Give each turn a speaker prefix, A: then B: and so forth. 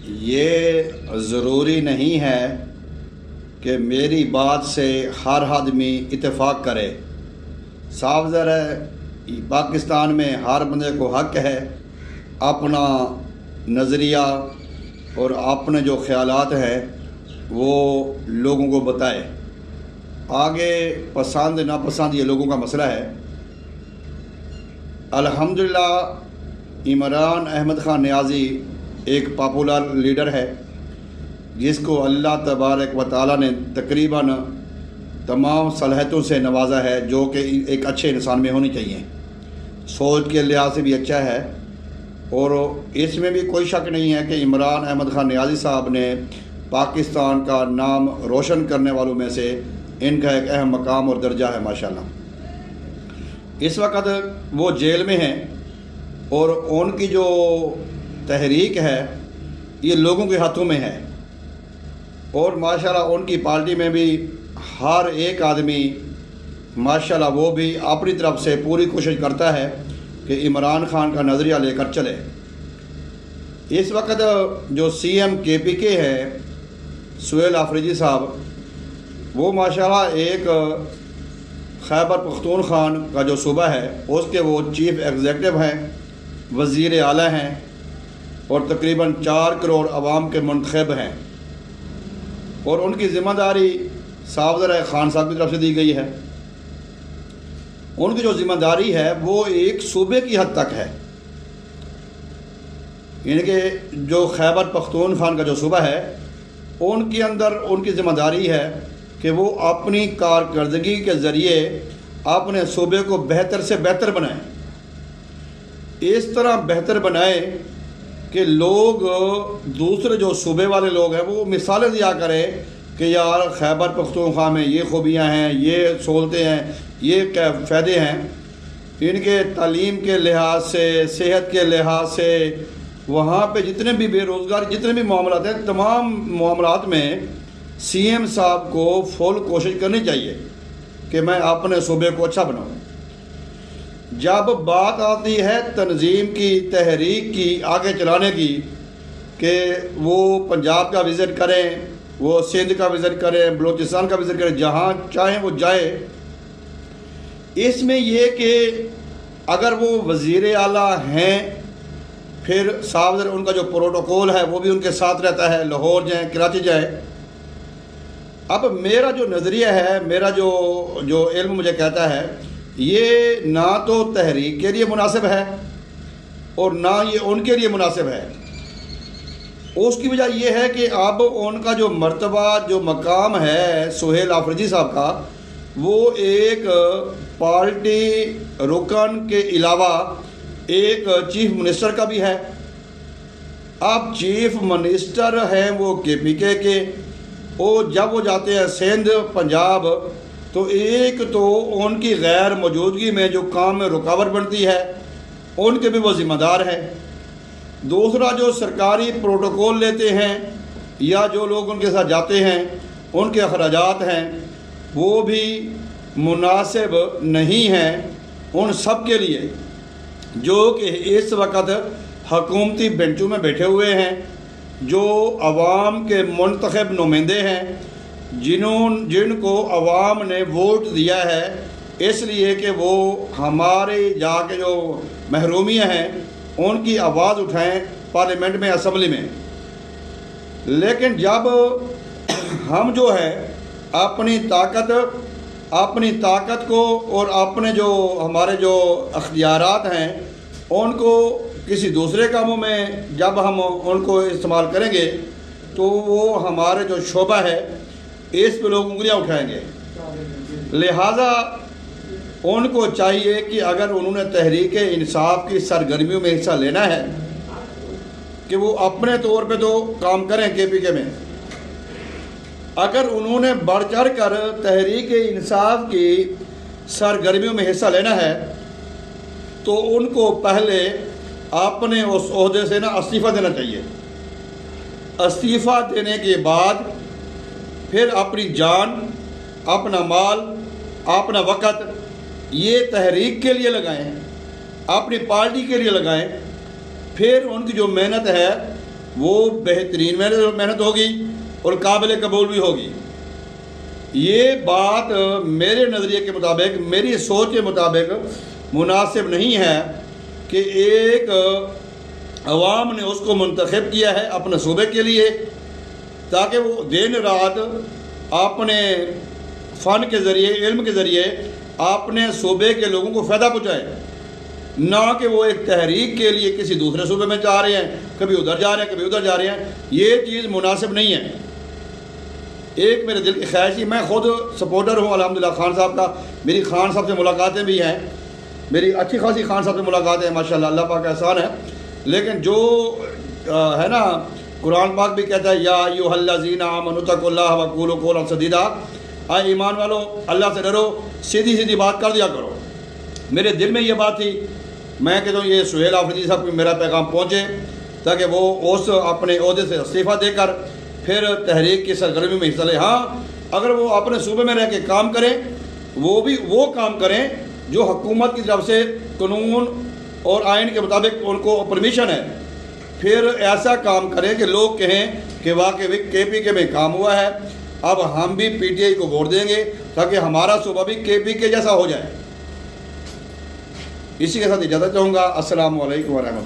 A: ये ज़रूरी नहीं है कि मेरी बात से हर आदमी इत्तेफाक करे। साफ ज़र है पाकिस्तान में हर बंदे को हक़ है अपना नज़रिया और अपने जो ख़यालात हैं वो लोगों को बताए। आगे पसंद नापसंद ये लोगों का मसला है। अल्हम्दुलिल्लाह इमरान अहमद ख़ान नियाज़ी एक पॉपुलर लीडर है जिसको अल्लाह तबारक व तआला ने तकरीबन तमाम सलाहियतों से नवाजा है जो कि एक अच्छे इंसान में होनी चाहिए। सोच के लिहाज से भी अच्छा है और इसमें भी कोई शक नहीं है कि इमरान अहमद ख़ान नियाज़ी साहब ने पाकिस्तान का नाम रोशन करने वालों में से इनका एक अहम मकाम और दर्जा है माशाल्लाह। इस वक्त वो जेल में हैं और उनकी जो तहरीक है ये लोगों के हाथों में है और माशाल्लाह उनकी पार्टी में भी हर एक आदमी माशाल्लाह वो भी अपनी तरफ से पूरी कोशिश करता है कि इमरान ख़ान का नज़रिया लेकर चले। इस वक्त जो CM KPK है सुहेल आफरीदी साहब, वो माशाल्लाह एक खैबर पख्तूनख्वा का जो सूबा है उसके वो चीफ़ एग्जीक्यूटिव हैं, वज़ीर आला हैं और तकरीबन 4 करोड़ आवाम के मुंतखब हैं और उनकी ज़िम्मेदारी सावज़र ख़ान साहब की तरफ से दी गई है। उनकी जो ज़िम्मेदारी है वो एक सूबे की हद तक है, यानी कि जो खैबर पख्तूनख्वा का जो सूबा है उनके अंदर उनकी ज़िम्मेदारी है कि वो अपनी कारकर्दगी के ज़रिए अपने सूबे को बेहतर से बेहतर बनाएं। इस तरह बेहतर बनाएं कि लोग दूसरे जो सूबे वाले लोग हैं वो मिसालें दिया करें कि यार खैबर पख्तूनख्वा में ये खूबियाँ हैं, ये सहूलतें हैं, ये क्या फ़ायदे हैं। इनके तालीम के लिहाज से, सेहत के लिहाज से, वहाँ पे जितने भी बेरोज़गार जितने भी मामलात हैं, तमाम मामलात में CM साहब को फुल कोशिश करनी चाहिए कि मैं अपने सूबे को अच्छा बनाऊँ। जब बात आती है तंजीम की, तहरीक की, आगे चलाने की कि वो पंजाब का विज़िट करें, वो सिंध का विज़िट करें, बलूचिस्तान का विज़िट करें, जहाँ चाहें वो जाए। इसमें ये कि अगर वो वज़ीर आला हैं फिर साफ उनका जो प्रोटोकॉल है वो भी उनके साथ रहता है, लाहौर जाएँ, कराची जाए। अब मेरा जो नज़रिया है, मेरा जो इल्म मुझे कहता है ये ना तो तहरीक के लिए मुनासिब है और ना ये उनके लिए मुनासिब है। उसकी वजह यह है कि अब उनका जो मर्तबा, जो मकाम है सुहेल आफरीदी साहब का, वो एक पार्टी रुकन के अलावा एक चीफ मिनिस्टर का भी है। अब चीफ मिनिस्टर हैं वो KPK के, और जब वो जाते हैं सिंध, पंजाब, तो एक तो उनकी गैर मौजूदगी में जो काम में रुकावट बनती है उनके भी वो ज़िम्मेदार हैं। दूसरा जो सरकारी प्रोटोकॉल लेते हैं या जो लोग उनके साथ जाते हैं उनके अखराजात हैं वो भी मुनासिब नहीं हैं उन सब के लिए जो कि इस वक्त हकूमती बेंचों में बैठे हुए हैं, जो अवाम के मुंतखब नुमाइंदे हैं, जिनको अवाम ने वोट दिया है इसलिए कि वो हमारे जाके जो महरूमियाँ हैं उनकी आवाज़ उठाएं पार्लियामेंट में, असम्बली में। लेकिन जब हम जो है अपनी ताकत को और अपने जो हमारे जो अख्तियारात हैं उनको किसी दूसरे कामों में जब हम उनको इस्तेमाल करेंगे तो वो हमारे जो शोबा है इस पे लोग उंगलियां उठाएंगे। लिहाजा उनको चाहिए कि अगर उन्होंने तहरीक इंसाफ की सरगर्मियों में हिस्सा लेना है कि वो अपने तौर पे तो काम करें KPK में। अगर उन्होंने बढ़ चढ़ कर तहरीक इंसाफ की सरगर्मियों में हिस्सा लेना है तो उनको पहले अपने उस ओहदे से ना इस्तीफ़ा देना चाहिए। इस्तीफ़ा देने के बाद फिर अपनी जान, अपना माल, अपना वक़्त ये तहरीक के लिए लगाएं, अपनी पार्टी के लिए लगाएं। फिर उनकी जो मेहनत है वो बेहतरीन मेहनत होगी और काबिल कबूल भी होगी। ये बात मेरे नज़रिए के मुताबिक, मेरी सोच के मुताबिक मुनासिब नहीं है कि एक अवाम ने उसको मुंतखब किया है अपने सूबे के लिए ताकि वो दिन रात अपने फ़न के ज़रिए, इल्म के ज़रिए अपने सूबे के लोगों को फ़ायदा पहुँचाए, ना कि वो एक तहरीक के लिए किसी दूसरे सूबे में जा रहे हैं, कभी उधर जा रहे हैं, कभी उधर जा रहे हैं। ये चीज़ मुनासिब नहीं है। एक मेरे दिल की ख्वाहिश थी, मैं ख़ुद सपोर्टर हूँ अल्हम्दुलिल्लाह खान साहब का, मेरी खान साहब से मुलाकातें भी हैं, मेरी अच्छी खासी खान साहब से मुलाकातें हैं माशाल्लाह, अल्लाह पाक का एहसान है। लेकिन जो है ना, कुरान पाक भी कहता है या अय्युहल्लज़ीना आमनुत्तकुल्लाह वक़ूलू क़ौलन सदीदा, आए ईमान वालो अल्लाह से डरो, सीधी सीधी बात कर दिया करो। मेरे दिल में ये बात थी, मैं कहता हूँ ये सुहेल आफरीदी साहब को मेरा पैगाम पहुँचे ताकि वो उस अपने ओहदे से इस्तीफ़ा देकर फिर तहरीक की सरगर्मी में हिस्सा ले। हाँ, अगर वो अपने सूबे में रह के काम करें, वो भी वो काम करें जो हुकूमत की तरफ से कानून और आइन के मुताबिक उनको परमिशन है, फिर ऐसा काम करें कि लोग कहें कि वाकई KPK में काम हुआ है, अब हम भी PTI को वोट देंगे ताकि हमारा सूबा भी KPK जैसा हो जाए। इसी के साथ इजाज़त चाहूँगा। अस्सलामु अलैकुम व रहमतुल्लाह।